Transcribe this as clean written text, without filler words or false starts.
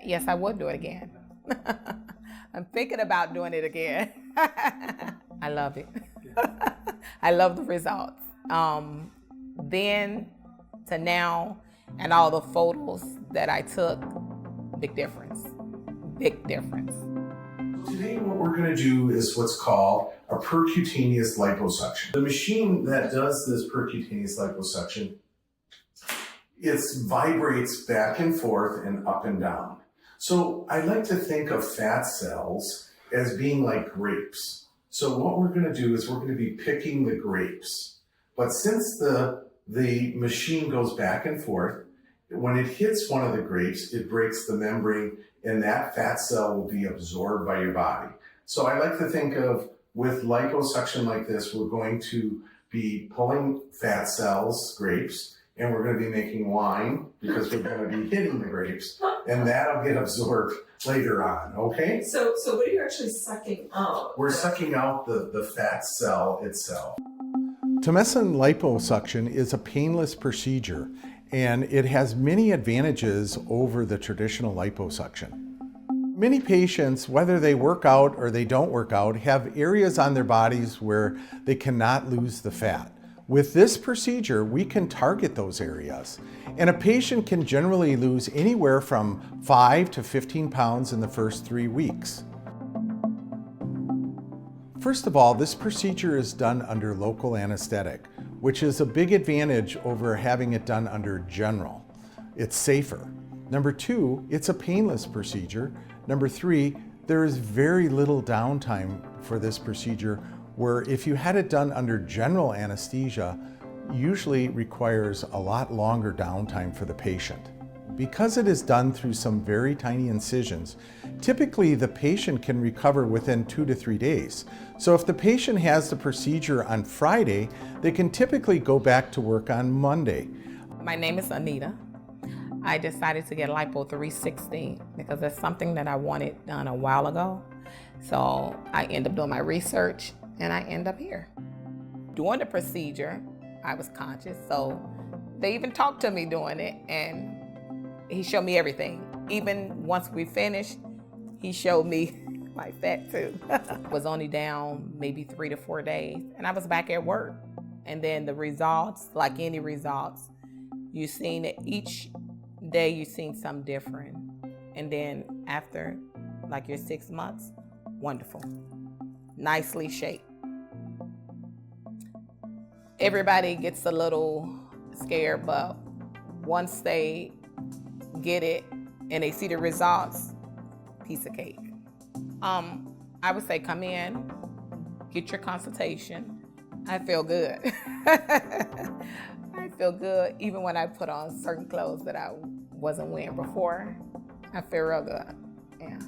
Yes, I would do it again. I'm thinking about doing it again. I love it. I love the results. Then to now, and all the photos that I took, big difference. Big difference. Today what we're going to do is what's called a percutaneous liposuction. The machine that does this percutaneous liposuction, it vibrates back and forth and up and down. So I like to think of fat cells as being like grapes. So what we're going to do is we're going to be picking the grapes. But since the machine goes back and forth, when it hits one of the grapes, it breaks the membrane and that fat cell will be absorbed by your body. So I like to think of with liposuction like this, we're going to be pulling fat cells, grapes, and we're going to be making wine because we're going to be hitting the grapes, and that'll get absorbed later on, okay? So what are you actually sucking out? We're sucking out the fat cell itself. Tumescent liposuction is a painless procedure, and it has many advantages over the traditional liposuction. Many patients, whether they work out or they don't work out, have areas on their bodies where they cannot lose the fat. With this procedure, we can target those areas, and a patient can generally lose anywhere from 5 to 15 pounds in the first 3 weeks. First of all, this procedure is done under local anesthetic, which is a big advantage over having it done under general. It's safer. Number 2, it's a painless procedure. Number 3, there is very little downtime for this procedure, where if you had it done under general anesthesia, usually requires a lot longer downtime for the patient. Because it is done through some very tiny incisions, typically the patient can recover within 2 to 3 days. So if the patient has the procedure on Friday, they can typically go back to work on Monday. My name is Anita. I decided to get Lipo 360 because it's something that I wanted done a while ago. So I ended up doing my research and I end up here. During the procedure, I was conscious, so they even talked to me doing it, and he showed me everything. Even once we finished, he showed me my fat too. Was only down maybe 3 to 4 days, and I was back at work. And then the results, like any results, you've seen it each day, you've seen something different. And then after like your 6 months, wonderful, nicely shaped. Everybody gets a little scared, but once they get it and they see the results, piece of cake. I would say come in, get your consultation. I feel good. I feel good even when I put on certain clothes that I wasn't wearing before. I feel real good, yeah.